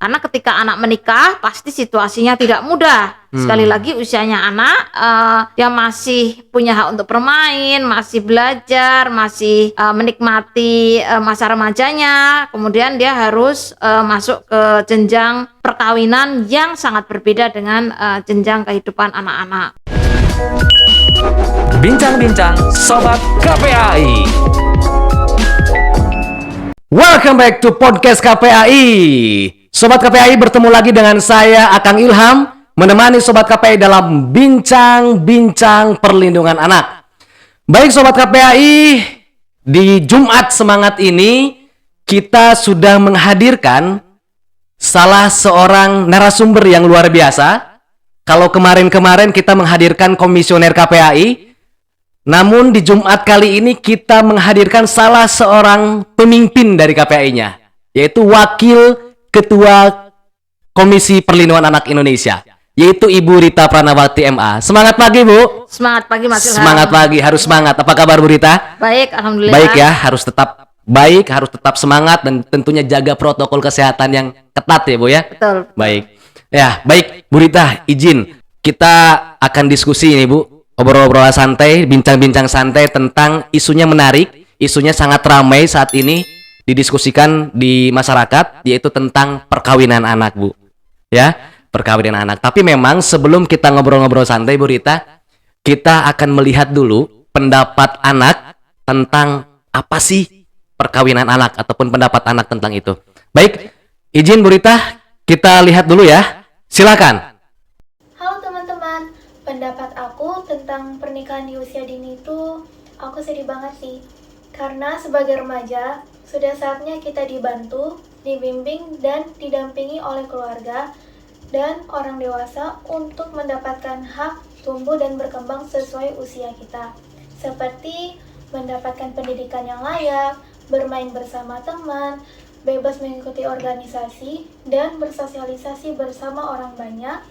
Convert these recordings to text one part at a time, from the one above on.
Karena ketika anak menikah pasti situasinya tidak mudah. Sekali lagi usianya anak, dia masih punya hak untuk bermain, masih belajar, masih menikmati masa remajanya. Kemudian dia harus masuk ke jenjang perkawinan yang sangat berbeda dengan jenjang kehidupan anak-anak. Bincang-bincang Sobat KPAI. Welcome back to podcast KPAI. Sobat KPAI, bertemu lagi dengan saya Akang Ilham, menemani Sobat KPAI dalam bincang-bincang perlindungan anak. Baik Sobat KPAI, di Jumat semangat ini kita sudah menghadirkan salah seorang narasumber yang luar biasa. Kalau kemarin-kemarin kita menghadirkan komisioner KPAI, namun di Jumat kali ini kita menghadirkan salah seorang pemimpin dari KPAI-nya, yaitu Wakil Ketua Komisi Perlindungan Anak Indonesia, yaitu Ibu Rita Pranawati MA. Semangat pagi, Bu. Semangat pagi, Mas Ilham. Semangat pagi, harus semangat. Apa kabar, Bu Rita? Baik, alhamdulillah. Baik ya, harus tetap baik, harus tetap semangat, dan tentunya jaga protokol kesehatan yang ketat ya, Bu ya. Betul. Baik. Ya, baik, Bu Rita, izin kita akan diskusi ini, Bu. Obrol-obrol santai, bincang-bincang santai tentang isunya menarik, isunya sangat ramai saat ini didiskusikan di masyarakat, yaitu tentang perkawinan anak, Bu. Ya, perkawinan anak. Tapi memang sebelum kita ngobrol-ngobrol santai, Bu Rita, kita akan melihat dulu pendapat anak tentang apa sih perkawinan anak ataupun pendapat anak tentang itu. Baik, izin Bu Rita, kita lihat dulu ya. Silakan. Halo teman-teman, pendapat aku tentang pernikahan di usia dini itu aku sedih banget sih. Karena sebagai remaja, sudah saatnya kita dibantu, dibimbing, dan didampingi oleh keluarga dan orang dewasa untuk mendapatkan hak tumbuh dan berkembang sesuai usia kita. Seperti mendapatkan pendidikan yang layak, bermain bersama teman, bebas mengikuti organisasi, dan bersosialisasi bersama orang banyak.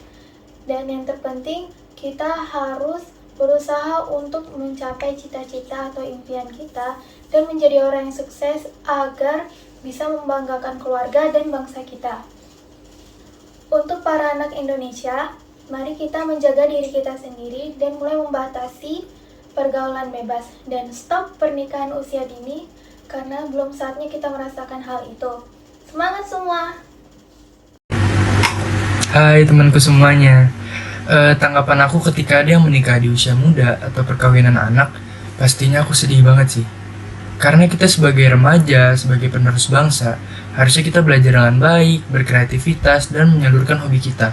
Dan yang terpenting, kita harus berusaha untuk mencapai cita-cita atau impian kita dan menjadi orang yang sukses agar bisa membanggakan keluarga dan bangsa kita. Untuk para anak Indonesia, mari kita menjaga diri kita sendiri dan mulai membatasi pergaulan bebas dan stop pernikahan usia dini karena belum saatnya kita merasakan hal itu. Semangat semua! Hai temanku semuanya. Tanggapan aku ketika ada yang menikah di usia muda atau perkawinan anak, pastinya aku sedih banget sih. Karena kita sebagai remaja, sebagai penerus bangsa, harusnya kita belajar dengan baik, berkreativitas, dan menyalurkan hobi kita.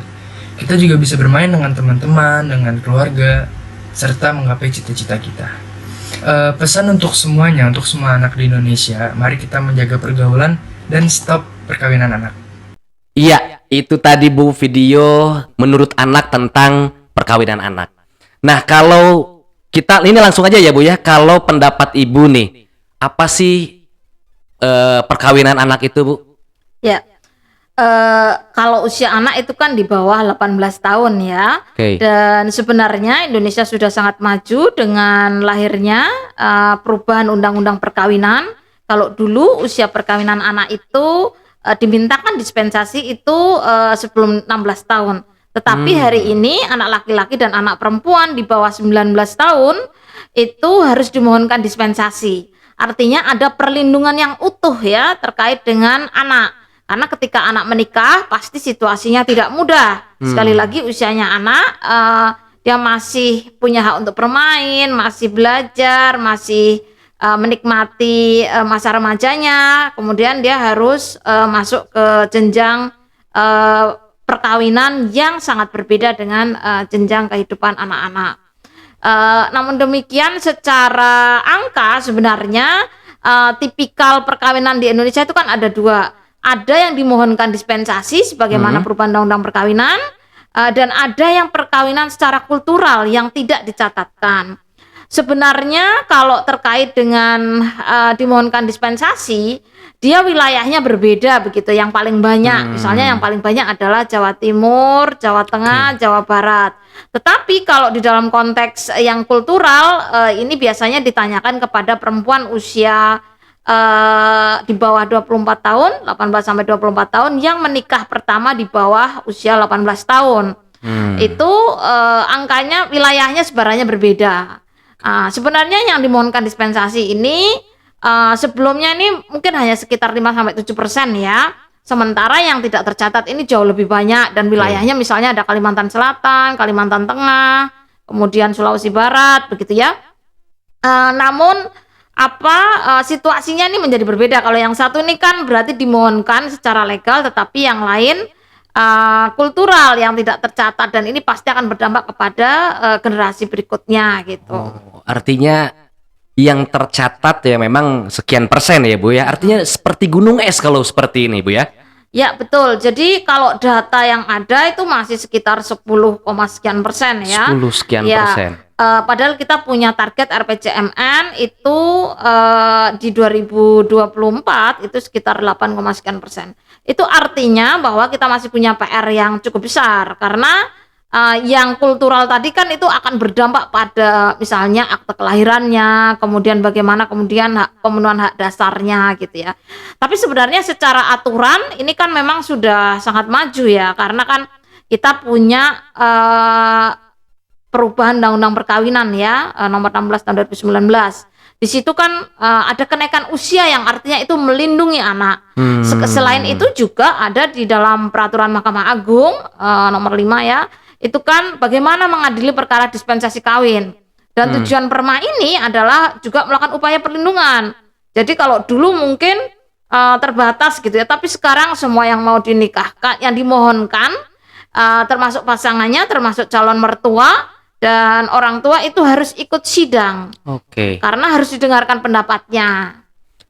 Kita juga bisa bermain dengan teman-teman, dengan keluarga, serta menggapai cita-cita kita. Pesan untuk semuanya, untuk semua anak di Indonesia, mari kita menjaga pergaulan dan stop perkawinan anak. Iya, itu tadi Bu video menurut anak tentang perkawinan anak. Nah, kalau kita ini langsung aja ya Bu ya, kalau pendapat Ibu nih, apa sih perkawinan anak itu Bu? Ya, kalau usia anak itu kan di bawah 18 tahun ya. Oke. Dan sebenarnya Indonesia sudah sangat maju dengan lahirnya perubahan undang-undang perkawinan. Kalau dulu usia perkawinan anak itu dimintakan dispensasi itu sebelum 16 tahun. Tetapi hari ini anak laki-laki dan anak perempuan di bawah 19 tahun itu harus dimohonkan dispensasi. Artinya ada perlindungan yang utuh ya terkait dengan anak. Karena ketika anak menikah pasti situasinya tidak mudah. Sekali lagi usianya anak, dia masih punya hak untuk bermain, masih belajar, masih menikmati masa remajanya. Kemudian dia harus masuk ke jenjang perkawinan yang sangat berbeda dengan jenjang kehidupan anak-anak. Namun demikian secara angka sebenarnya tipikal perkawinan di Indonesia itu kan ada dua. Ada yang dimohonkan dispensasi sebagaimana perubahan undang-undang perkawinan, dan ada yang perkawinan secara kultural yang tidak dicatatkan. Sebenarnya kalau terkait dengan dimohonkan dispensasi, dia wilayahnya berbeda begitu. Yang paling banyak, misalnya yang paling banyak adalah Jawa Timur, Jawa Tengah, Jawa Barat. Tetapi kalau di dalam konteks yang kultural, ini biasanya ditanyakan kepada perempuan usia di bawah 24 tahun, 18 sampai 24 tahun, yang menikah pertama di bawah usia 18 tahun. Itu angkanya, wilayahnya sebenarnya berbeda. Sebenarnya yang dimohonkan dispensasi ini sebelumnya ini mungkin hanya sekitar 5-7% ya. Sementara yang tidak tercatat ini jauh lebih banyak, dan wilayahnya misalnya ada Kalimantan Selatan, Kalimantan Tengah, kemudian Sulawesi Barat, begitu ya. Namun situasinya ini menjadi berbeda. Kalau yang satu ini kan berarti dimohonkan secara legal, tetapi yang lain kultural yang tidak tercatat, dan ini pasti akan berdampak kepada generasi berikutnya gitu. Artinya yang tercatat ya memang sekian persen ya Bu ya. Artinya seperti gunung es kalau seperti ini Bu ya. Ya betul. Jadi kalau data yang ada itu masih sekitar 10, sekian persen ya. 10 sekian ya, persen. Padahal kita punya target RPJMN itu di 2024 itu sekitar 8, sekian persen. Itu artinya bahwa kita masih punya PR yang cukup besar, karena yang kultural tadi kan itu akan berdampak pada misalnya akte kelahirannya, kemudian bagaimana kemudian pemenuhan hak dasarnya gitu ya. Tapi sebenarnya secara aturan ini kan memang sudah sangat maju ya, karena kan kita punya perubahan undang-undang perkawinan ya, nomor 16 tahun 2019. Di situ kan ada kenaikan usia yang artinya itu melindungi anak. Selain itu juga ada di dalam peraturan Mahkamah Agung nomor 5 ya. Itu kan bagaimana mengadili perkara dispensasi kawin. Dan tujuan Perma ini adalah juga melakukan upaya perlindungan. Jadi kalau dulu mungkin terbatas gitu ya, tapi sekarang semua yang mau dinikahkan, yang dimohonkan, termasuk pasangannya, termasuk calon mertua dan orang tua itu harus ikut sidang. Oke. Karena harus didengarkan pendapatnya.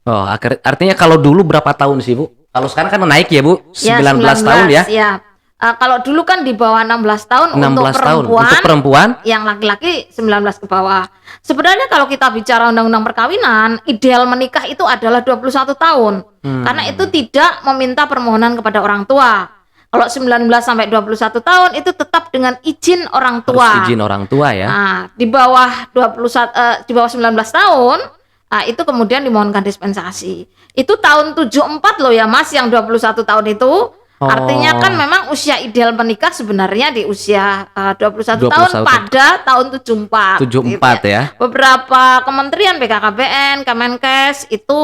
Oh, artinya kalau dulu berapa tahun sih Bu? Kalau sekarang kan naik ya Bu, 19 tahun ya. Ya. Kalau dulu kan di bawah 16 tahun 16 untuk tahun perempuan, untuk perempuan, yang laki-laki 19 ke bawah. Sebenarnya kalau kita bicara undang-undang perkawinan, ideal menikah itu adalah 21 tahun. Karena itu tidak meminta permohonan kepada orang tua. Kalau 19 sampai 21 tahun itu tetap dengan izin orang tua. harus izin orang tua ya. Nah, di bawah 19 tahun, itu kemudian dimohonkan dispensasi. Itu tahun 74 loh ya Mas, yang 21 tahun itu. Artinya kan memang usia ideal menikah sebenarnya di usia 21 tahun pada tahun 74. 74 gitu ya. Beberapa kementerian BKKBN, Kemenkes itu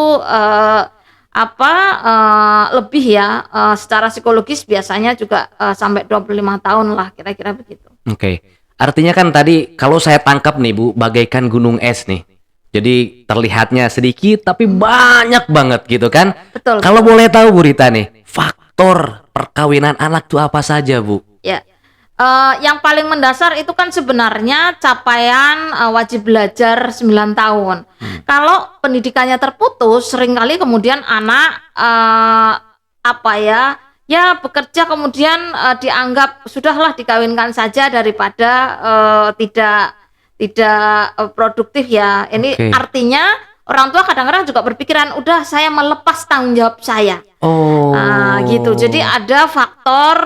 lebih ya, secara psikologis biasanya juga sampai 25 tahun lah, kira-kira begitu. Oke. Artinya kan tadi kalau saya tangkap nih Bu, bagaikan gunung es nih. Jadi terlihatnya sedikit tapi banyak banget gitu kan. Betul. Kalau boleh tahu Bu Rita nih, faktor perkawinan anak tuh apa saja Bu? Ya. Yang paling mendasar itu kan sebenarnya capaian wajib belajar 9 tahun. Kalau pendidikannya terputus, seringkali kemudian anak bekerja kemudian dianggap sudahlah dikawinkan saja daripada tidak produktif ya. Ini artinya orang tua kadang-kadang juga berpikiran udah saya melepas tanggung jawab saya. Gitu. Jadi ada faktor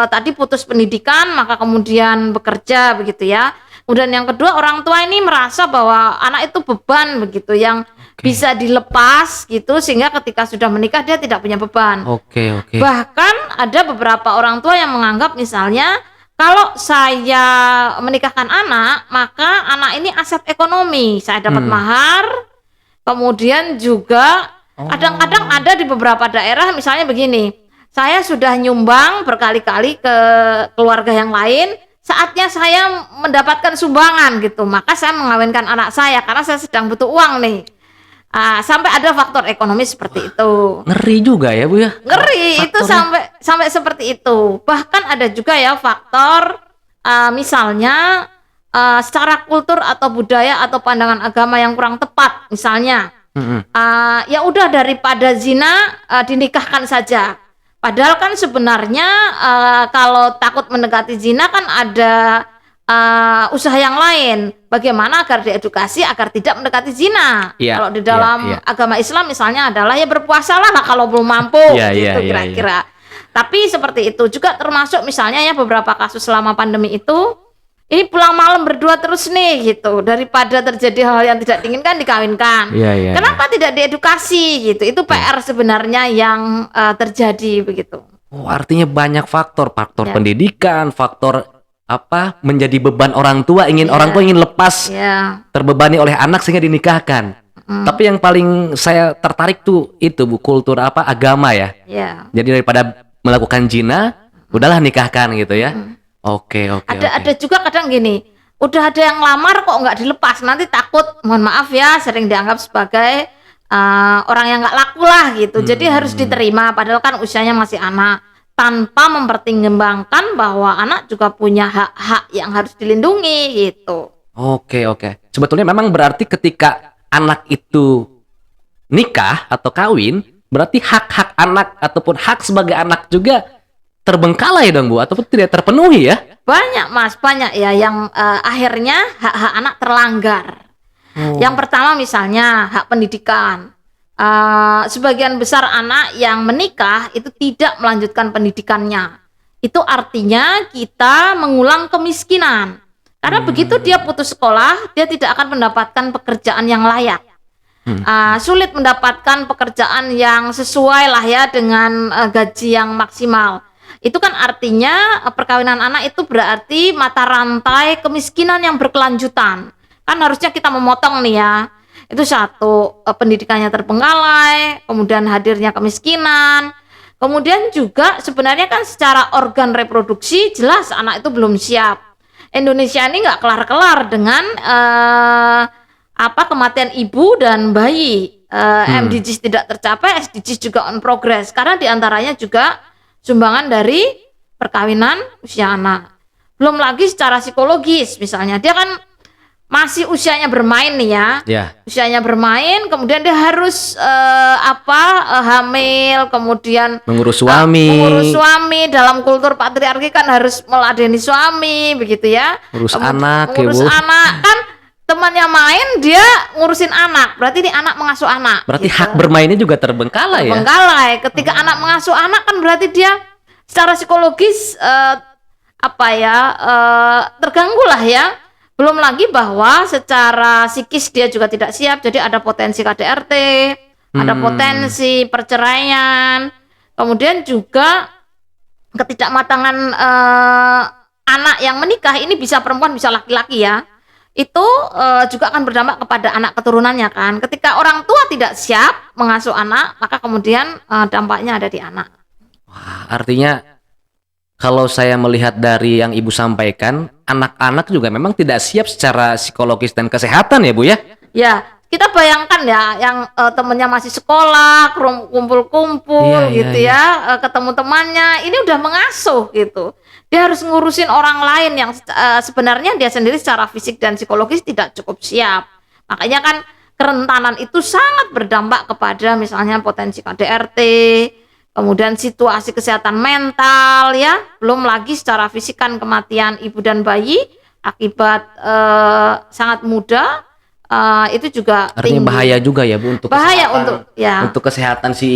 tadi putus pendidikan maka kemudian bekerja begitu ya. Kemudian yang kedua, orang tua ini merasa bahwa anak itu beban begitu yang bisa dilepas gitu, sehingga ketika sudah menikah dia tidak punya beban. Bahkan ada beberapa orang tua yang menganggap misalnya kalau saya menikahkan anak, maka anak ini aset ekonomi. Saya dapat mahar, kemudian juga kadang-kadang ada di beberapa daerah misalnya begini, saya sudah nyumbang berkali-kali ke keluarga yang lain, saatnya saya mendapatkan sumbangan gitu, maka saya mengawinkan anak saya karena saya sedang butuh uang nih. Sampai ada faktor ekonomi seperti itu. Ngeri juga ya Bu ya. Ngeri itu sampai seperti itu. Bahkan ada juga ya faktor misalnya secara kultur atau budaya atau pandangan agama yang kurang tepat. Misalnya ya udah daripada zina dinikahkan saja. Padahal kan sebenarnya kalau takut mendekati zina kan ada usaha yang lain. Bagaimana agar diedukasi agar tidak mendekati zina. Kalau di dalam agama Islam misalnya adalah ya berpuasalah kalau belum mampu gitu kira-kira. Tapi seperti itu juga termasuk misalnya ya beberapa kasus selama pandemi itu ini pulang malam berdua terus nih gitu, daripada terjadi hal yang tidak diinginkan dikawinkan. Iya. Kenapa tidak diedukasi gitu? Itu PR sebenarnya yang terjadi begitu. Oh, artinya banyak faktor Ya. pendidikan, faktor apa menjadi beban orang tua, Iya. orang tua ingin lepas Ya. terbebani oleh anak sehingga dinikahkan. Tapi yang paling saya tertarik tuh itu Bu, kultur apa agama ya. Ya. Jadi daripada melakukan zina, udahlah nikahkan gitu ya. Oke. Ada juga kadang gini, udah ada yang lamar kok nggak dilepas, nanti takut, mohon maaf ya, sering dianggap sebagai orang yang nggak laku lah gitu. Jadi harus diterima, padahal kan usianya masih anak, tanpa mempertimbangkan bahwa anak juga punya hak-hak yang harus dilindungi gitu. Oke. Sebetulnya memang berarti ketika anak itu nikah atau kawin, berarti hak-hak anak ataupun hak sebagai anak juga terbengkalai dong Bu, ataupun tidak terpenuhi ya? Banyak Mas, banyak ya yang akhirnya hak-hak anak terlanggar. Yang pertama misalnya hak pendidikan. Sebagian besar anak yang menikah itu tidak melanjutkan pendidikannya. Itu artinya kita mengulang kemiskinan. Karena begitu dia putus sekolah, dia tidak akan mendapatkan pekerjaan yang layak. Sulit mendapatkan pekerjaan yang sesuai lah ya dengan gaji yang maksimal. Itu kan artinya perkawinan anak itu berarti mata rantai kemiskinan yang berkelanjutan. Kan harusnya kita memotong nih ya. Itu satu, pendidikannya terbengkalai, kemudian hadirnya kemiskinan. Kemudian juga sebenarnya kan secara organ reproduksi jelas anak itu belum siap. Indonesia ini nggak kelar-kelar dengan kematian ibu dan bayi. MDGs tidak tercapai, SDGs juga on progress. Karena diantaranya juga sumbangan dari perkawinan usia anak. Belum lagi secara psikologis, misalnya dia kan masih usianya bermain nih ya. Usianya bermain, kemudian dia harus hamil, kemudian Mengurus suami. Dalam kultur patriarki kan harus meladeni suami begitu ya. Ngurus anak ya, ngurus Bu. anak kan temannya main, dia ngurusin anak, berarti ini anak mengasuh anak. Berarti gitu. hak bermainnya juga terbengkalai ya? Terbengkalai. Ketika anak mengasuh anak kan berarti dia secara psikologis terganggu lah ya. Belum lagi bahwa secara psikis dia juga tidak siap, jadi ada potensi KDRT, ada potensi perceraian, kemudian juga ketidakmatangan anak yang menikah, ini bisa perempuan bisa laki-laki ya, itu juga akan berdampak kepada anak keturunannya kan. Ketika orang tua tidak siap mengasuh anak, maka kemudian dampaknya ada di anak. Wah, artinya kalau saya melihat dari yang Ibu sampaikan, anak-anak juga memang tidak siap secara psikologis dan kesehatan ya Bu ya? Ya, kita bayangkan ya yang temennya masih sekolah, kumpul-kumpul gitu ya, ketemu temannya, ini udah mengasuh gitu. Dia harus ngurusin orang lain yang sebenarnya dia sendiri secara fisik dan psikologis tidak cukup siap. Makanya kan kerentanan itu sangat berdampak kepada misalnya potensi KDRT, kemudian situasi kesehatan mental ya, belum lagi secara fisik kan kematian ibu dan bayi akibat sangat muda, itu juga artinya tinggi. bahaya juga ya Bu untuk bahaya kesehatan, untuk kesehatan si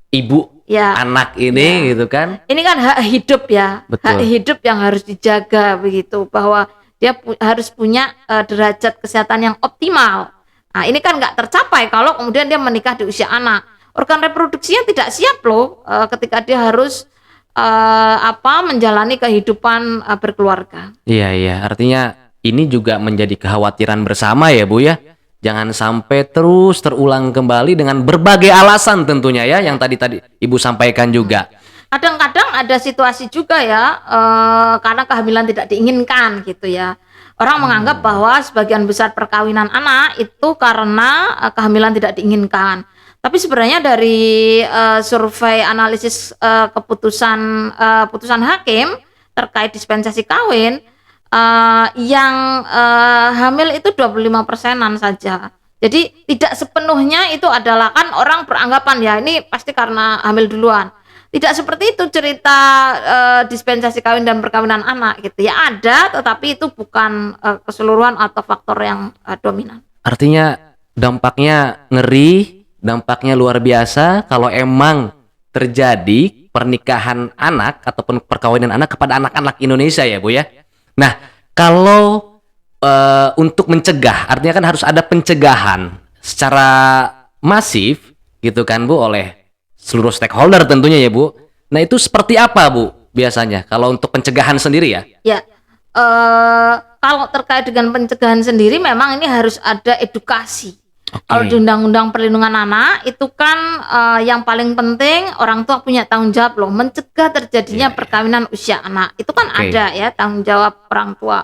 ibu ya. anak ini gitu kan. Ini kan hak hidup ya. Betul. Hak hidup yang harus dijaga begitu, bahwa dia harus punya derajat kesehatan yang optimal. Nah, ini kan nggak tercapai kalau kemudian dia menikah di usia anak. Organ reproduksinya tidak siap loh ketika dia harus menjalani kehidupan berkeluarga. Iya, artinya ini juga menjadi kekhawatiran bersama ya Bu ya. Jangan sampai terus terulang kembali dengan berbagai alasan tentunya ya, yang tadi Ibu sampaikan juga. Kadang-kadang ada situasi juga ya, karena kehamilan tidak diinginkan gitu ya. Orang menganggap bahwa sebagian besar perkawinan anak itu karena kehamilan tidak diinginkan. Tapi sebenarnya dari survei analisis putusan hakim terkait dispensasi kawin, yang hamil itu 25%-an saja. Jadi tidak sepenuhnya itu adalah, kan orang beranggapan ya ini pasti karena hamil duluan. Tidak seperti itu cerita dispensasi kawin dan perkawinan anak gitu ya, ada, tetapi itu bukan keseluruhan atau faktor yang dominan. Artinya dampaknya ngeri, dampaknya luar biasa kalau emang terjadi pernikahan anak ataupun perkawinan anak kepada anak-anak Indonesia ya Bu ya. Nah, Kalau untuk mencegah, artinya kan harus ada pencegahan secara masif gitu kan Bu oleh seluruh stakeholder tentunya ya Bu. Nah itu seperti apa Bu biasanya kalau untuk pencegahan sendiri ya? Ya, kalau terkait dengan pencegahan sendiri memang ini harus ada edukasi. Kalau di Undang-Undang Perlindungan Anak itu kan yang paling penting orang tua punya tanggung jawab loh mencegah terjadinya perkawinan usia anak. Itu kan ada ya tanggung jawab orang tua.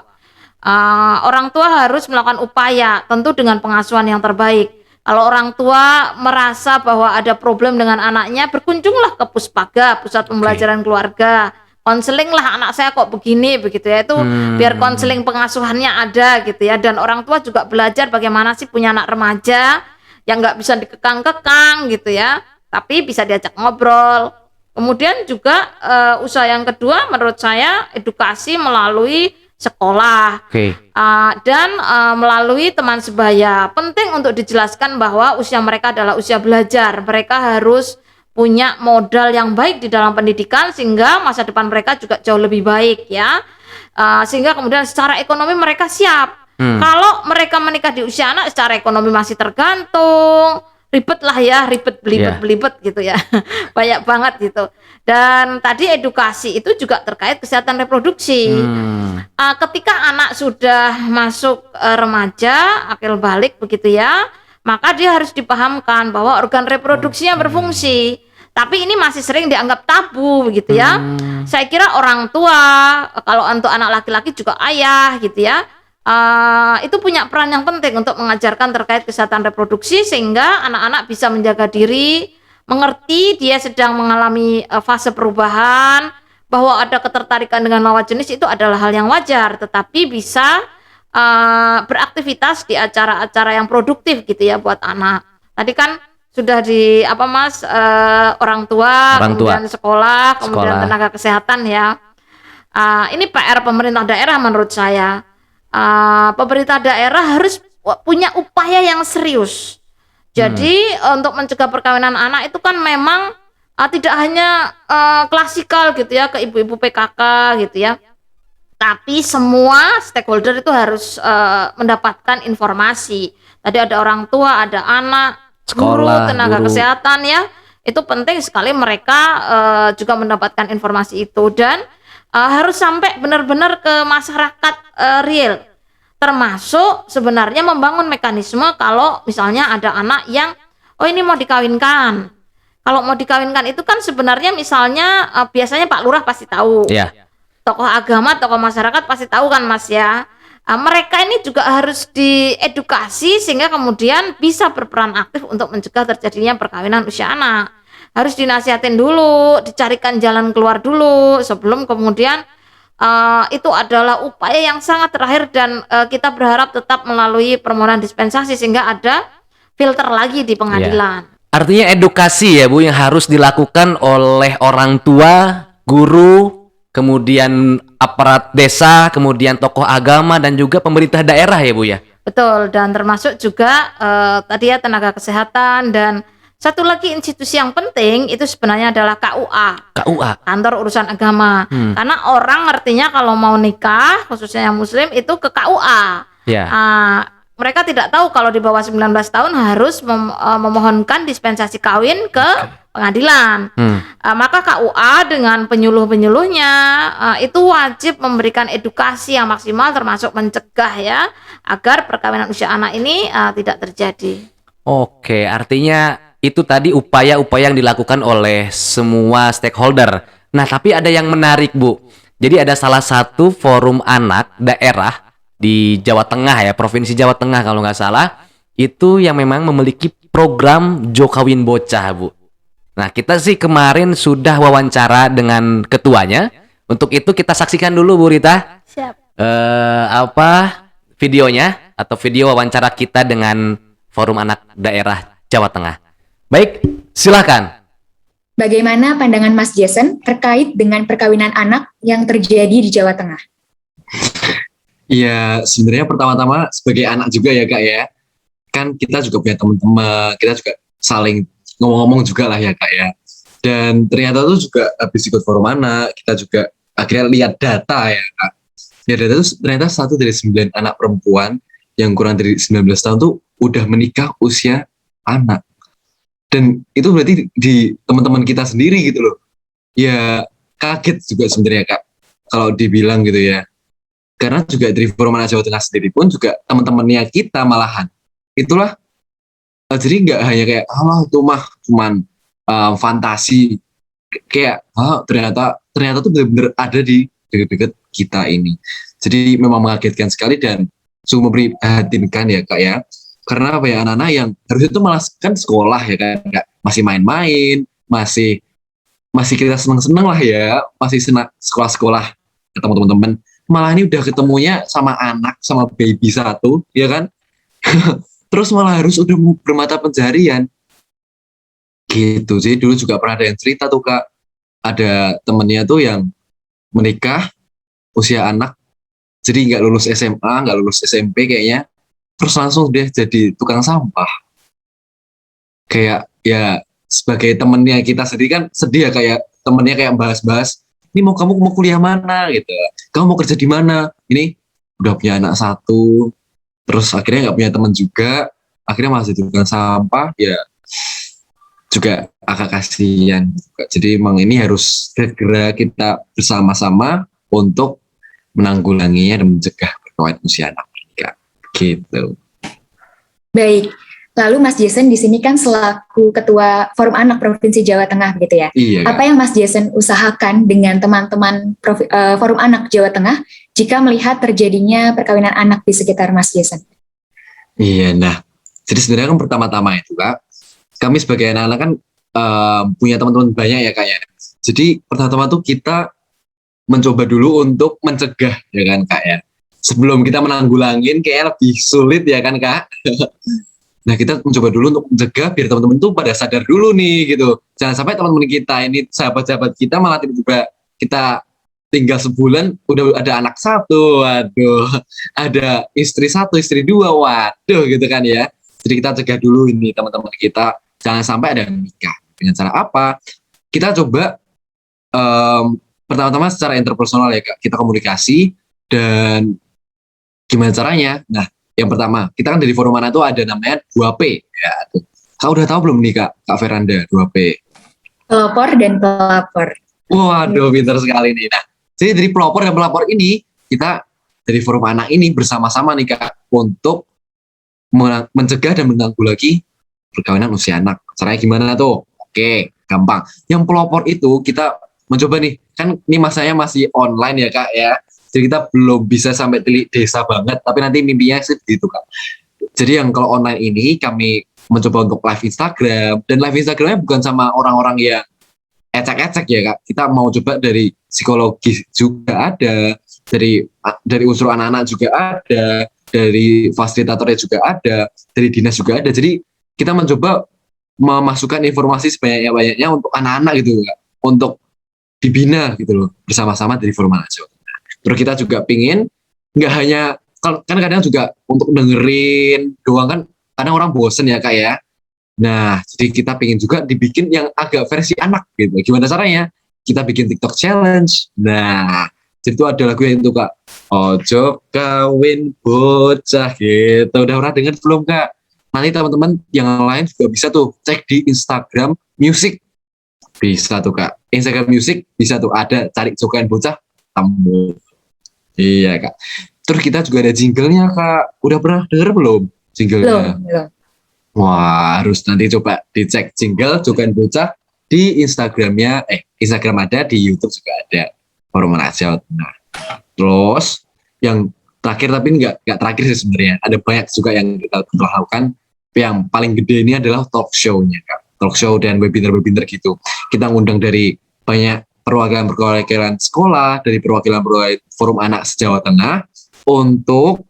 Orang tua harus melakukan upaya tentu dengan pengasuhan yang terbaik. Kalau orang tua merasa bahwa ada problem dengan anaknya, berkunjunglah ke Puspaga, Pusat Pembelajaran Keluarga. Konseling lah anak saya kok begini begitu ya, itu biar konseling pengasuhannya ada gitu ya, dan orang tua juga belajar bagaimana sih punya anak remaja yang nggak bisa dikekang-kekang gitu ya, tapi bisa diajak ngobrol. Kemudian juga usaha yang kedua menurut saya edukasi melalui sekolah dan melalui teman sebaya. Penting untuk dijelaskan bahwa usia mereka adalah usia belajar, mereka harus punya modal yang baik di dalam pendidikan sehingga masa depan mereka juga jauh lebih baik ya, sehingga kemudian secara ekonomi mereka siap. Kalau mereka menikah di usia anak secara ekonomi masih tergantung, ribet lah ya, ribet belibet gitu ya banyak banget gitu. Dan tadi edukasi itu juga terkait kesehatan reproduksi. Ketika anak sudah masuk remaja, akil balik begitu ya, maka dia harus dipahamkan bahwa organ reproduksinya berfungsi. Tapi ini masih sering dianggap tabu begitu ya. Saya kira orang tua, kalau untuk anak laki-laki juga ayah gitu ya, itu punya peran yang penting untuk mengajarkan terkait kesehatan reproduksi sehingga anak-anak bisa menjaga diri, mengerti dia sedang mengalami fase perubahan, bahwa ada ketertarikan dengan lawan jenis itu adalah hal yang wajar, tetapi bisa beraktivitas di acara-acara yang produktif gitu ya buat anak. Tadi kan sudah di apa Mas, orang tua, kemudian sekolah, kemudian tenaga kesehatan ya. Ini PR pemerintah daerah menurut saya. Pemerintah daerah harus punya upaya yang serius. Jadi untuk mencegah perkawinan anak itu kan memang tidak hanya klasikal gitu ya ke ibu-ibu PKK gitu ya. Tapi semua stakeholder itu harus mendapatkan informasi. Tadi ada orang tua, ada anak, guru, tenaga kesehatan ya. Itu penting sekali mereka juga mendapatkan informasi itu dan harus sampai benar-benar ke masyarakat real. Termasuk sebenarnya membangun mekanisme kalau misalnya ada anak yang ini mau dikawinkan. Kalau mau dikawinkan itu kan sebenarnya misalnya biasanya Pak Lurah pasti tahu. Tokoh agama, tokoh masyarakat pasti tahu kan Mas ya. Mereka ini juga harus diedukasi sehingga kemudian bisa berperan aktif untuk mencegah terjadinya perkawinan usia anak. Harus dinasihatin dulu, dicarikan jalan keluar dulu sebelum kemudian itu adalah upaya yang sangat terakhir dan kita berharap tetap melalui permohonan dispensasi sehingga ada filter lagi di pengadilan. Artinya edukasi ya Bu yang harus dilakukan oleh orang tua, guru, kemudian aparat desa, kemudian tokoh agama dan juga pemerintah daerah ya Bu ya. Betul, dan termasuk juga tadi ya tenaga kesehatan dan satu lagi institusi yang penting itu sebenarnya adalah KUA. Kantor Urusan Agama. Karena orang ngertinya kalau mau nikah khususnya yang muslim itu ke KUA. Mereka tidak tahu kalau di bawah 19 tahun harus memohonkan dispensasi kawin ke pengadilan. Maka KUA dengan penyuluh-penyuluhnya itu wajib memberikan edukasi yang maksimal termasuk mencegah ya agar perkawinan usia anak ini tidak terjadi. Oke, artinya itu tadi upaya-upaya yang dilakukan oleh semua stakeholder. Nah, tapi ada yang menarik Bu. Jadi ada salah satu forum anak daerah di Jawa Tengah ya, Provinsi Jawa Tengah kalau nggak salah, itu yang memang memiliki program Jokawin Bocah Bu. Nah, kita sih kemarin sudah wawancara dengan ketuanya. Untuk itu kita saksikan dulu Bu Rita. Siap. Videonya atau video wawancara kita dengan Forum Anak Daerah Jawa Tengah. Baik, silakan. Bagaimana pandangan Mas Jason terkait dengan perkawinan anak yang terjadi di Jawa Tengah? Ya, sebenarnya pertama-tama sebagai anak juga ya Kak ya. Kan kita juga punya teman-teman, kita juga saling ngomong-ngomong juga lah ya Kak ya. Dan ternyata tuh juga habis ikut forum anak, kita juga akhirnya lihat data ya Kak. Ya ternyata 1 dari 9 anak perempuan yang kurang dari 19 tahun tuh udah menikah usia anak. Dan itu berarti di teman-teman kita sendiri gitu loh. Ya kaget juga sebenarnya Kak, kalau dibilang gitu ya. Karena juga dari Forum Anak Jawa Tengah sendiri pun juga teman-temannya kita malahan. Itulah, jadi nggak hanya kayak, itu mah cuman fantasi. Kayak, ternyata tuh benar-benar ada di dekat-dekat kita ini. Jadi memang mengagetkan sekali dan sungguh memprihatinkan ya Kak ya. Karena apa ya, anak-anak yang harusnya itu malah kan sekolah ya kan, Kak. Masih main-main, masih kita seneng-seneng lah ya, masih senang sekolah-sekolah ketemu teman-teman. Malah ini udah ketemunya sama anak, sama baby satu, ya kan? Terus malah harus udah bermata pencaharian. Gitu. Jadi dulu juga pernah ada yang cerita tuh Kak, ada temennya tuh yang menikah usia anak, jadi nggak lulus SMA, nggak lulus SMP kayaknya, terus langsung dia jadi tukang sampah. Kayak ya sebagai temennya kita sendiri kan sedih ya, kayak temennya kayak bahas-bahas, ini kamu mau kuliah mana gitu, kamu mau kerja di mana, ini udah punya anak satu, terus akhirnya nggak punya teman juga, akhirnya masih tukang sampah, ya juga agak kasihan juga. Jadi emang ini harus segera kita bersama-sama untuk menanggulanginya dan mencegah perkawinan usia anak menikah. Gitu. Baik, lalu Mas Jason di sini kan selaku Ketua Forum Anak Provinsi Jawa Tengah gitu ya. Iya. Apa yang Mas Jason usahakan dengan teman-teman Forum Anak Jawa Tengah jika melihat terjadinya perkawinan anak di sekitar Mas Jason? Iya, nah, jadi sebenarnya kan pertama-tama itu Kak, kami sebagai anak-anak kan punya teman-teman banyak ya Kak ya. Jadi pertama-tama tuh kita mencoba dulu untuk mencegah ya kan Kak ya. Sebelum kita menanggulangin kayak lebih sulit ya kan Kak. Nah kita mencoba dulu untuk mencegah biar teman-teman tuh pada sadar dulu nih gitu. Jangan sampai teman-teman kita ini, sahabat-sahabat kita, malah tiba-tiba kita tinggal sebulan udah ada anak satu, waduh, ada istri satu, istri dua, waduh gitu kan ya. Jadi kita cegah dulu ini teman-teman kita, jangan sampai ada nikah. Dengan cara apa? Kita coba pertama-tama secara interpersonal ya Kak, kita komunikasi. Dan gimana caranya? Nah, yang pertama, kita kan dari Forum Anak itu ada namanya 2P ya. Kak udah tahu belum nih Kak Veranda 2P? Pelopor dan pelapor. Waduh, pintar sekali nih. Nah, jadi dari pelopor dan pelapor ini, kita dari Forum Anak ini bersama-sama nih Kak, untuk mencegah dan menanggulangi perkawinan usia anak. Caranya gimana tuh? Oke, gampang. Yang pelopor itu kita mencoba nih, kan ini masanya masih online ya Kak ya. Jadi kita belum bisa sampai di desa banget, tapi nanti mimpinya sih begitu Kak. Jadi yang kalau online ini kami mencoba untuk live Instagram, dan live Instagramnya bukan sama orang-orang yang ecek-ecek ya Kak. Kita mau coba dari psikologis juga ada, dari unsur anak-anak juga ada, dari fasilitatornya juga ada, dari dinas juga ada. Jadi kita mencoba memasukkan informasi sebanyak-banyaknya untuk anak-anak gitu Kak, untuk dibina gitu loh, bersama-sama dari Forum Anak Jawa. Terus kita juga pingin nggak hanya, kan kadang juga untuk dengerin doang kan kadang orang bosen ya Kak ya. Nah jadi kita pingin juga dibikin yang agak versi anak gitu. Gimana caranya? Kita bikin TikTok challenge. Nah jadi itu ada lagu yang itu Kak, ojo kawin bocah gitu. Udah pernah denger belum Kak? Nanti teman-teman yang lain juga bisa tuh cek di Instagram Music, bisa tuh Kak. Instagram Music bisa tuh, ada cari Jokowi bocah temu. Iya Kak. Terus kita juga ada jinglenya Kak. Udah pernah denger belum jinglenya? Belum. Wah, harus nanti coba dicek jingle Jokowi bocah di Instagramnya. Instagram ada, di YouTube juga ada. Forum Anak Jawa Tengah. Terus yang terakhir, tapi nggak terakhir sih sebenarnya. Ada banyak juga yang kita lakukan. Yang paling gede ini adalah talk show-nya Kak. Talk show dan webinar-webinar gitu. Kita ngundang dari banyak perwakilan sekolah, dari perwakilan Forum Anak se-Jawa Tengah, untuk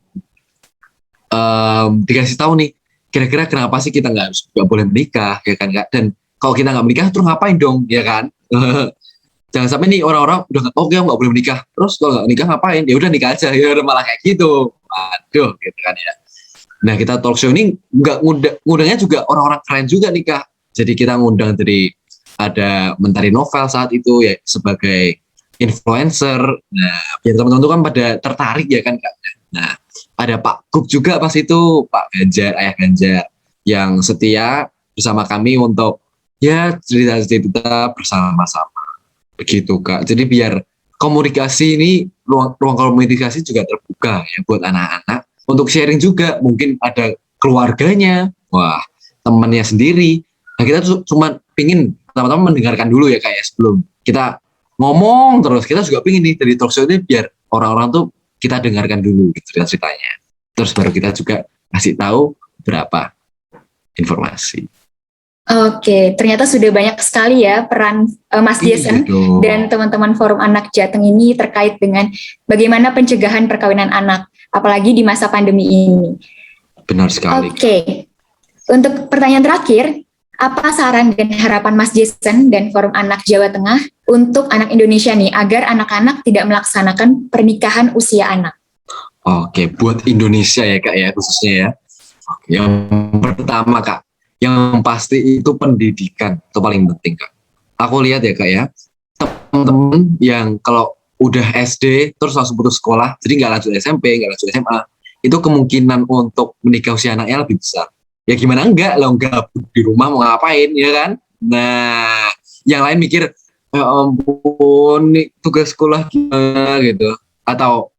dikasih tahu nih, kira-kira kenapa sih kita nggak boleh menikah, ya kan Kak? Dan kalau kita nggak menikah, terus ngapain dong, ya kan? Jangan sampai nih orang-orang udah nggak boleh menikah, terus kalau nggak nikah ngapain? Ya udah nikah aja, ya udah malah kayak gitu. Waduh, gitu kan ya. Nah kita talk show ini ngundangnya juga orang-orang keren juga nih Kak. Jadi kita ngundang dari, ada Mentari Novel saat itu ya sebagai influencer. Nah, biar teman-teman tuh kan pada tertarik ya kan Kak. Nah, ada Pak Gup juga pas itu, Pak Ganjar, Ayah Ganjar, yang setia bersama kami untuk ya cerita-cerita bersama-sama. Begitu Kak. Jadi biar komunikasi ini, ruang komunikasi juga terbuka ya buat anak-anak. Untuk sharing juga, mungkin ada keluarganya, wah temannya sendiri. Nah kita tuh cuma pingin teman-teman mendengarkan dulu ya kayak sebelum kita ngomong terus, kita juga pingin nih dari talk show ini biar orang-orang tuh kita dengarkan dulu gitu ceritanya. Terus baru kita juga kasih tahu berapa informasi. Oke, ternyata sudah banyak sekali ya peran Mas Jason dan teman-teman Forum Anak Jateng ini terkait dengan bagaimana pencegahan perkawinan anak, apalagi di masa pandemi ini. Benar sekali. Oke, untuk pertanyaan terakhir, apa saran dan harapan Mas Jason dan Forum Anak Jawa Tengah untuk anak Indonesia nih, agar anak-anak tidak melaksanakan pernikahan usia anak? Oke, buat Indonesia ya Kak ya, khususnya ya. Yang pertama Kak, yang pasti itu pendidikan, itu paling penting Kak. Aku lihat ya Kak ya, teman-teman yang kalau udah SD terus langsung putus sekolah, jadi nggak lanjut SMP, nggak lanjut SMA, itu kemungkinan untuk menikah usia anaknya lebih besar. Ya gimana enggak, lo gabut di rumah mau ngapain ya kan? Nah, yang lain mikir, ya ampun, nih tugas sekolah gimana gitu. Atau,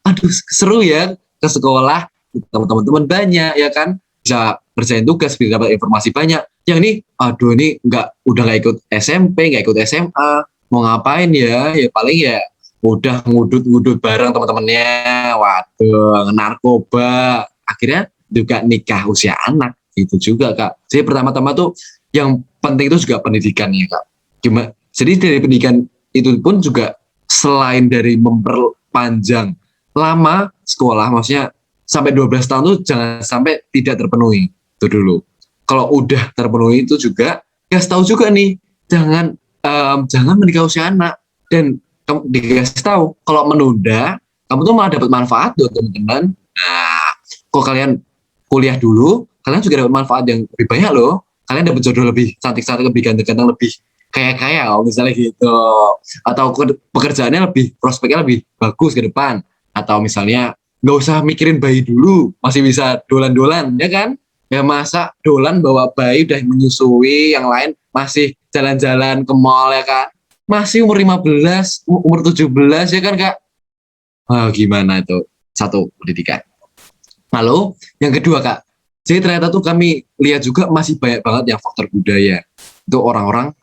aduh seru ya ke sekolah, teman-teman banyak ya kan, bisa kerjain tugas, bisa dapat informasi banyak. Yang ini, aduh ini udah nggak ikut SMP, nggak ikut SMA, mau ngapain ya? Ya paling ya udah ngudut-ngudut bareng teman-temannya, waduh, narkoba, akhirnya juga nikah usia anak, itu juga Kak. Jadi pertama-tama tuh yang penting itu juga pendidikannya Kak. Jadi dari pendidikan itu pun juga selain dari memperpanjang lama sekolah, maksudnya sampai 12 tahun tuh jangan sampai tidak terpenuhi, itu dulu. Kalau udah terpenuhi itu juga, kasih tahu juga nih, jangan menikah usia anak, dan kamu dikasih tahu kalau menunda, kamu tuh malah dapat manfaat tuh teman-teman. Nah, kok kalian kuliah dulu, kalian juga dapat manfaat yang lebih banyak loh. Kalian dapat jodoh lebih cantik-cantik, lebih ganteng-ganteng, lebih kaya-kaya kalau misalnya gitu. Atau pekerjaannya lebih, prospeknya lebih bagus ke depan. Atau misalnya nggak usah mikirin bayi dulu, masih bisa dolan-dolan, ya kan? Ya masa dolan bawa bayi udah menyusui, yang lain masih jalan-jalan ke mall ya kan? Masih umur 15, umur 17 ya kan Kak? Gimana itu? Satu, pendidikan. Lalu yang kedua Kak, jadi ternyata tuh kami lihat juga masih banyak banget yang faktor budaya. Itu orang-orang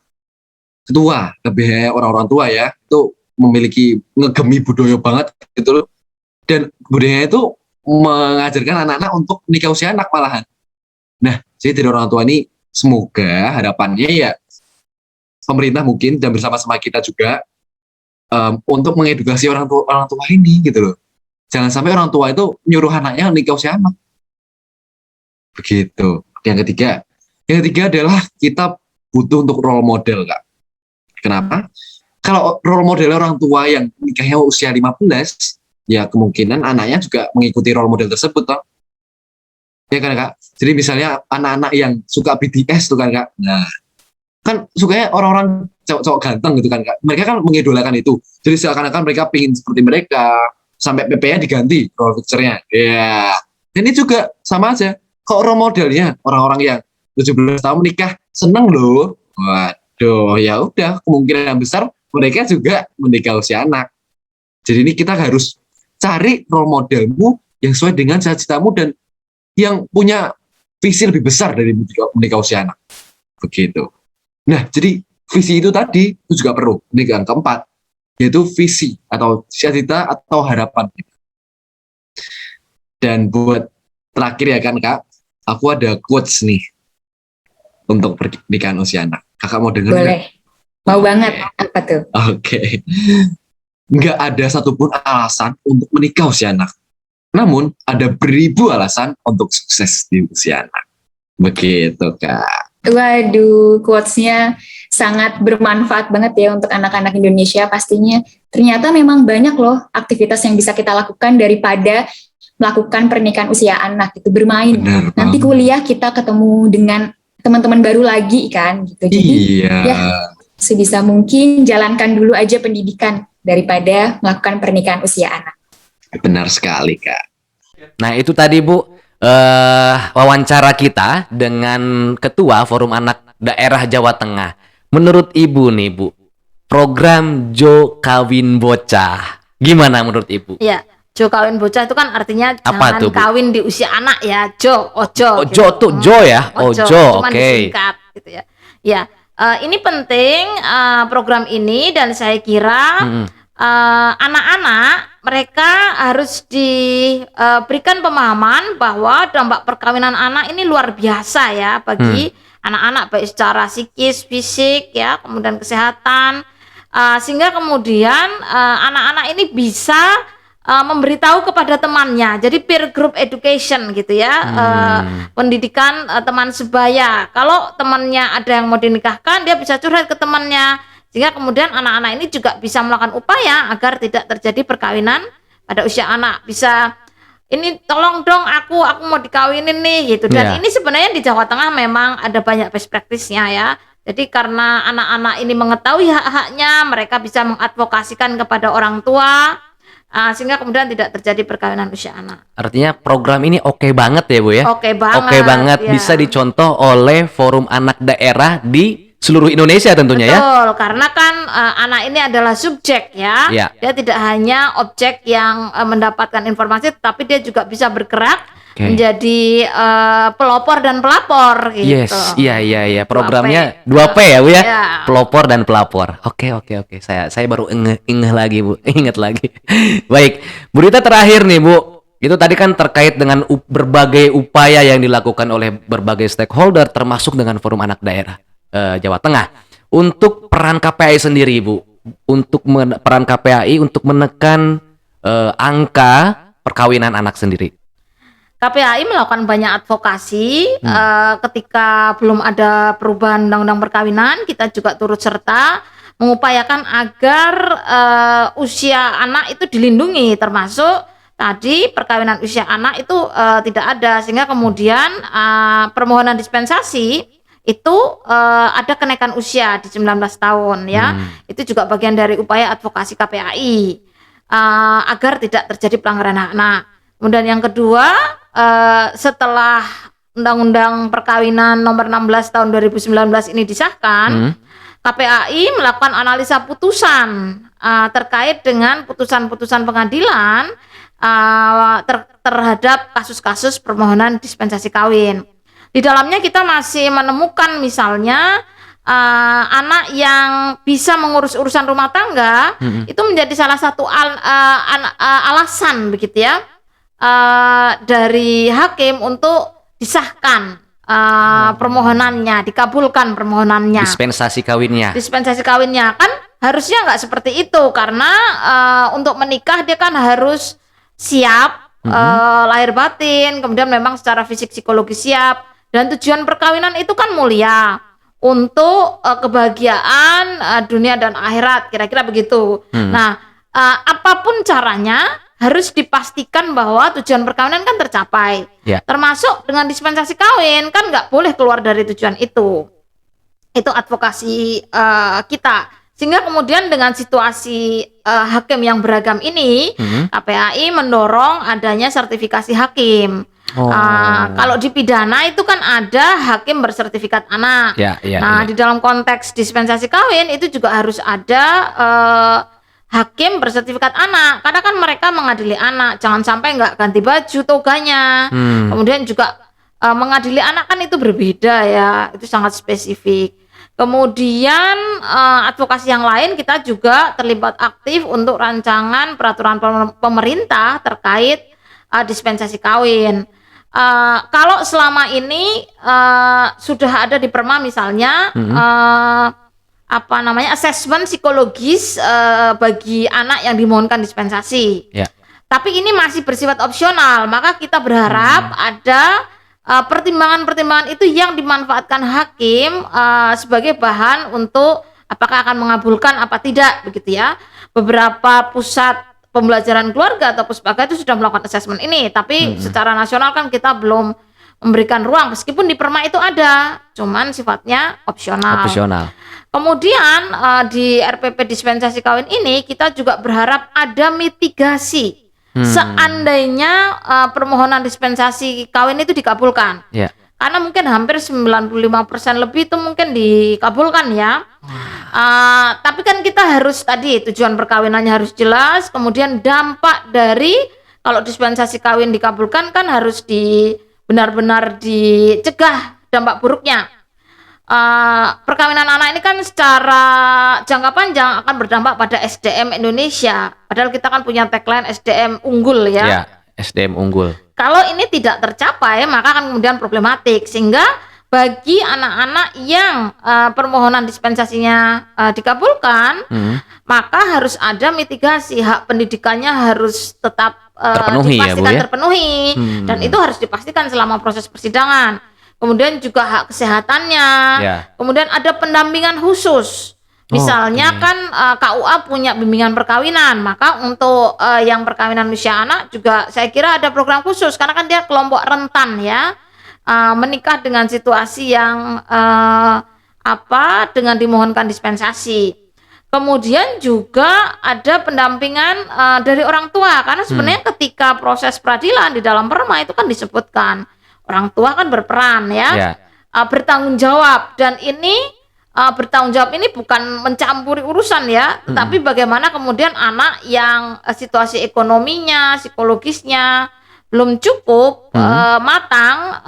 tua, lebih orang-orang tua ya, itu memiliki ngegemi budaya banget gitu loh. Dan budaya itu mengajarkan anak-anak untuk nikah usia anak malahan. Nah, jadi dari orang tua ini semoga harapannya ya pemerintah mungkin dan bersama-sama kita juga untuk mengedukasi orang tua ini gitu loh. Jangan sampai orang tua itu nyuruh anaknya nikah usia anak. Begitu. Yang ketiga adalah kita butuh untuk role model Kak. Kenapa? Kalau role model orang tua yang nikahnya usia 15, ya kemungkinan anaknya juga mengikuti role model tersebut toh. Ya kan Kak? Jadi misalnya anak-anak yang suka BTS tuh kan Kak. Nah, kan sukanya orang-orang cowok-cowok ganteng gitu kan Kak. Mereka kan mengidolakan itu. Jadi seakan-akan mereka pengen seperti mereka, sampai PP-nya diganti role picture-nya. Ya. Dan ini juga sama aja. Kok role modelnya orang-orang yang 17 tahun menikah seneng loh. Waduh, ya udah kemungkinan besar mereka juga menikah usia anak. Jadi ini kita harus cari role modelmu yang sesuai dengan cita-citamu dan yang punya visi lebih besar dari menikah usia anak. Begitu. Nah, jadi visi itu tadi itu juga perlu. Ini yang keempat, yaitu visi atau cita-cita atau harapan. Dan buat terakhir ya kan Kak, aku ada quotes nih untuk pernikahan usia anak. Kakak mau dengar? Boleh. Mau banget. Apa tuh? Oke. Nggak ada satupun alasan untuk menikah usia anak. Namun, ada beribu alasan untuk sukses di usia anak. Begitu, Kak. Waduh, quotes-nya sangat bermanfaat banget ya untuk anak-anak Indonesia pastinya. Ternyata memang banyak loh aktivitas yang bisa kita lakukan daripada melakukan pernikahan usia anak, itu bermain. Benar, nanti kuliah kita ketemu dengan teman-teman baru lagi kan gitu. Jadi iya. Ya sebisa mungkin jalankan dulu aja pendidikan daripada melakukan pernikahan usia anak. Benar sekali, Kak. Nah, itu tadi Bu wawancara kita dengan Ketua Forum Anak Daerah Jawa Tengah. Menurut Ibu nih Bu, program Jo Kawin Bocah, gimana menurut Ibu? Ya, Jo kawin bocah itu kan artinya Apa jangan tuh, Bu? kawin di usia anak ya, Jo, ojo. Ojo tuh, Jo ya? Ojo, cuman oke. disingkat gitu ya. Ya, ini penting program ini, dan saya kira anak-anak mereka harus diberikan pemahaman bahwa dampak perkawinan anak ini luar biasa ya bagi anak-anak, baik secara psikis, fisik ya, kemudian kesehatan, sehingga kemudian anak-anak ini bisa memberitahu kepada temannya. Jadi peer group education gitu ya, pendidikan teman sebaya. Kalau temannya ada yang mau dinikahkan, dia bisa curhat ke temannya, sehingga kemudian anak-anak ini juga bisa melakukan upaya agar tidak terjadi perkawinan pada usia anak. Bisa, ini tolong dong aku mau dikawinin nih gitu. Dan ini sebenarnya di Jawa Tengah memang ada banyak best practice-nya ya. Jadi karena anak-anak ini mengetahui hak-haknya, mereka bisa mengadvokasikan kepada orang tua, sehingga kemudian tidak terjadi perkawinan usia anak. Artinya program ini oke banget ya Bu ya? Oke banget. Oke banget, ya. bisa dicontoh oleh Forum Anak Daerah di seluruh Indonesia tentunya ya? Betul, karena kan anak ini adalah subjek ya. Ya. Dia tidak hanya objek yang mendapatkan informasi, tapi dia juga bisa bergerak menjadi pelopor dan pelapor gitu. Yes, iya. Programnya 2P. 2P ya Bu ya? Ya. Pelopor dan pelapor. Oke. Saya baru inget lagi Bu, ingat lagi. Baik, Bu Rita, terakhir nih Bu. Itu tadi kan terkait dengan berbagai upaya yang dilakukan oleh berbagai stakeholder, termasuk dengan Forum Anak Daerah Jawa Tengah. Untuk peran KPAI sendiri Bu, untuk peran KPAI untuk menekan angka perkawinan anak sendiri. KPAI melakukan banyak advokasi ketika belum ada perubahan undang-undang perkawinan. Kita juga turut serta mengupayakan agar usia anak itu dilindungi, termasuk tadi perkawinan usia anak itu tidak ada, sehingga kemudian permohonan dispensasi itu ada kenaikan usia di 19 tahun ya. Itu juga bagian dari upaya advokasi KPAI agar tidak terjadi pelanggaran hak anak. Kemudian yang kedua, setelah Undang-Undang Perkawinan Nomor 16 Tahun 2019 ini disahkan, KPAI melakukan analisa putusan terkait dengan putusan-putusan pengadilan terhadap kasus-kasus permohonan dispensasi kawin. Di dalamnya kita masih menemukan misalnya anak yang bisa mengurus urusan rumah tangga itu menjadi salah satu alasan begitu ya dari hakim untuk disahkan permohonannya, dikabulkan permohonannya. Dispensasi kawinnya Kan harusnya nggak seperti itu, karena untuk menikah dia kan harus siap lahir batin, kemudian memang secara fisik psikologis siap, dan tujuan perkawinan itu kan mulia untuk kebahagiaan dunia dan akhirat, kira-kira begitu. Nah, apapun caranya harus dipastikan bahwa tujuan perkawinan kan tercapai. Termasuk dengan dispensasi kawin kan nggak boleh keluar dari tujuan itu. Itu advokasi kita. Sehingga kemudian dengan situasi hakim yang beragam ini, KPAI mendorong adanya sertifikasi hakim. Kalau di pidana itu kan ada hakim bersertifikat anak. Di dalam konteks dispensasi kawin itu juga harus ada hakim bersertifikat anak, karena kan mereka mengadili anak, jangan sampai nggak ganti baju toganya. Kemudian juga mengadili anak kan itu berbeda ya, itu sangat spesifik. Kemudian advokasi yang lain, kita juga terlibat aktif untuk rancangan peraturan pemerintah terkait dispensasi kawin. Kalau selama ini sudah ada di Perma misalnya asesmen psikologis bagi anak yang dimohonkan dispensasi. Tapi ini masih bersifat opsional, maka kita berharap ada pertimbangan-pertimbangan itu yang dimanfaatkan hakim sebagai bahan untuk apakah akan mengabulkan apa tidak begitu ya. Beberapa pusat pembelajaran keluarga atau puspaga itu sudah melakukan asesmen ini, tapi secara nasional kan kita belum memberikan ruang meskipun di perma itu ada, cuman sifatnya opsional. Kemudian di RPP dispensasi kawin ini kita juga berharap ada mitigasi. Seandainya permohonan dispensasi kawin itu dikabulkan. Ya. Karena mungkin hampir 95% lebih itu mungkin dikabulkan ya. Tapi kan kita harus tadi tujuan perkawinannya harus jelas, kemudian dampak dari kalau dispensasi kawin dikabulkan kan harus benar-benar dicegah dampak buruknya. Perkawinan anak ini kan secara jangka panjang akan berdampak pada SDM Indonesia. Padahal kita kan punya tagline SDM unggul ya. Ya, SDM unggul. Kalau ini tidak tercapai maka akan kemudian problematik, sehingga bagi anak-anak yang permohonan dispensasinya dikabulkan, maka harus ada mitigasi, hak pendidikannya harus tetap terpenuhi dipastikan ya, Bu, ya? terpenuhi, dan itu harus dipastikan selama proses persidangan. Kemudian juga hak kesehatannya, kemudian ada pendampingan khusus. Misalnya kan KUA punya bimbingan perkawinan, maka untuk yang perkawinan usia anak juga saya kira ada program khusus karena kan dia kelompok rentan ya, menikah dengan situasi yang dengan dimohonkan dispensasi. Kemudian juga ada pendampingan dari orang tua karena sebenarnya ketika proses peradilan di dalam perma itu kan disebutkan orang tua kan berperan ya, bertanggung jawab, dan ini bertanggung jawab ini bukan mencampuri urusan ya, tetapi bagaimana kemudian anak yang situasi ekonominya, psikologisnya belum cukup matang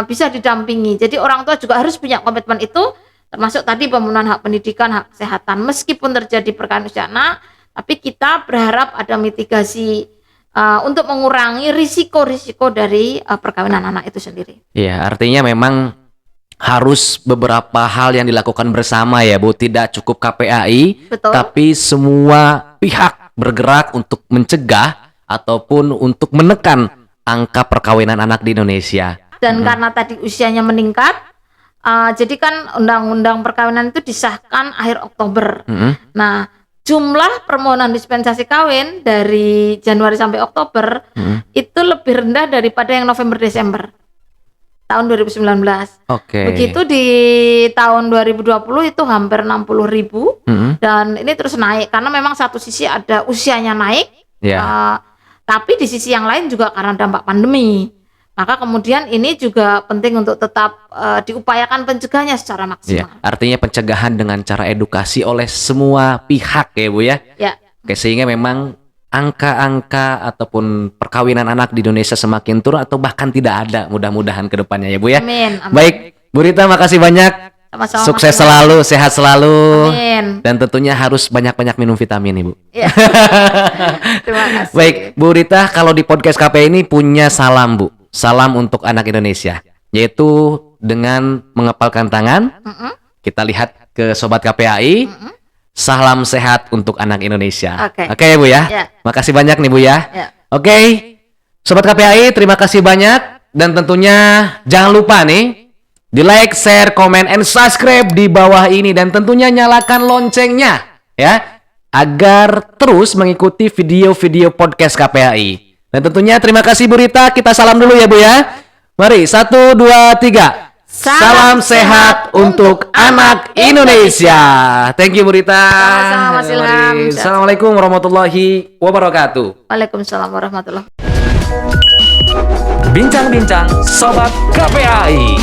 bisa didampingi. Jadi orang tua juga harus punya komitmen itu, termasuk tadi pemenuhan hak pendidikan, hak kesehatan. Meskipun terjadi perkawinan usia anak, tapi kita berharap ada mitigasi untuk mengurangi risiko-risiko dari perkawinan anak itu sendiri. Iya, artinya memang harus beberapa hal yang dilakukan bersama ya Bu, tidak cukup KPAI, Betul. tapi semua pihak bergerak untuk mencegah ataupun untuk menekan angka perkawinan anak di Indonesia. Dan karena tadi usianya meningkat, jadi kan undang-undang perkawinan itu disahkan akhir Oktober. Nah, jumlah permohonan dispensasi kawin dari Januari sampai Oktober itu lebih rendah daripada yang November-Desember tahun 2019. Begitu di tahun 2020 itu hampir 60.000, dan ini terus naik karena memang satu sisi ada usianya naik, tapi di sisi yang lain juga karena dampak pandemi. Maka kemudian ini juga penting untuk tetap diupayakan pencegahannya secara maksimal. Artinya pencegahan dengan cara edukasi oleh semua pihak ya Bu ya. Oke, sehingga memang angka-angka ataupun perkawinan anak di Indonesia semakin turun atau bahkan tidak ada, mudah-mudahan ke depannya ya Bu ya. Amin. Baik, Bu Rita, makasih banyak. Sama-sama, sukses selalu, sehat selalu. Amin. Dan tentunya harus banyak-banyak minum vitamin Ibu. Terima kasih. Baik, Bu Rita, kalau di podcast KP ini punya salam Bu. Salam untuk anak Indonesia, yaitu dengan mengepalkan tangan. Kita lihat ke Sobat KPAI. Salam sehat untuk anak Indonesia. Oke ya Bu ya. Makasih banyak nih Bu ya. Oke, Sobat KPAI, terima kasih banyak. Dan tentunya jangan lupa nih, di like, share, komen, and subscribe di bawah ini. Dan tentunya nyalakan loncengnya ya, agar terus mengikuti video-video podcast KPAI. Dan tentunya terima kasih Bu Rita. Kita salam dulu ya Bu ya. Mari, 1, 2, 3. Salam sehat untuk anak Indonesia. Thank you Bu Rita. Sama-sama, Mas Ilham. Assalamualaikum warahmatullahi wabarakatuh. Waalaikumsalam warahmatullahi. Bincang-bincang Sobat KPAI.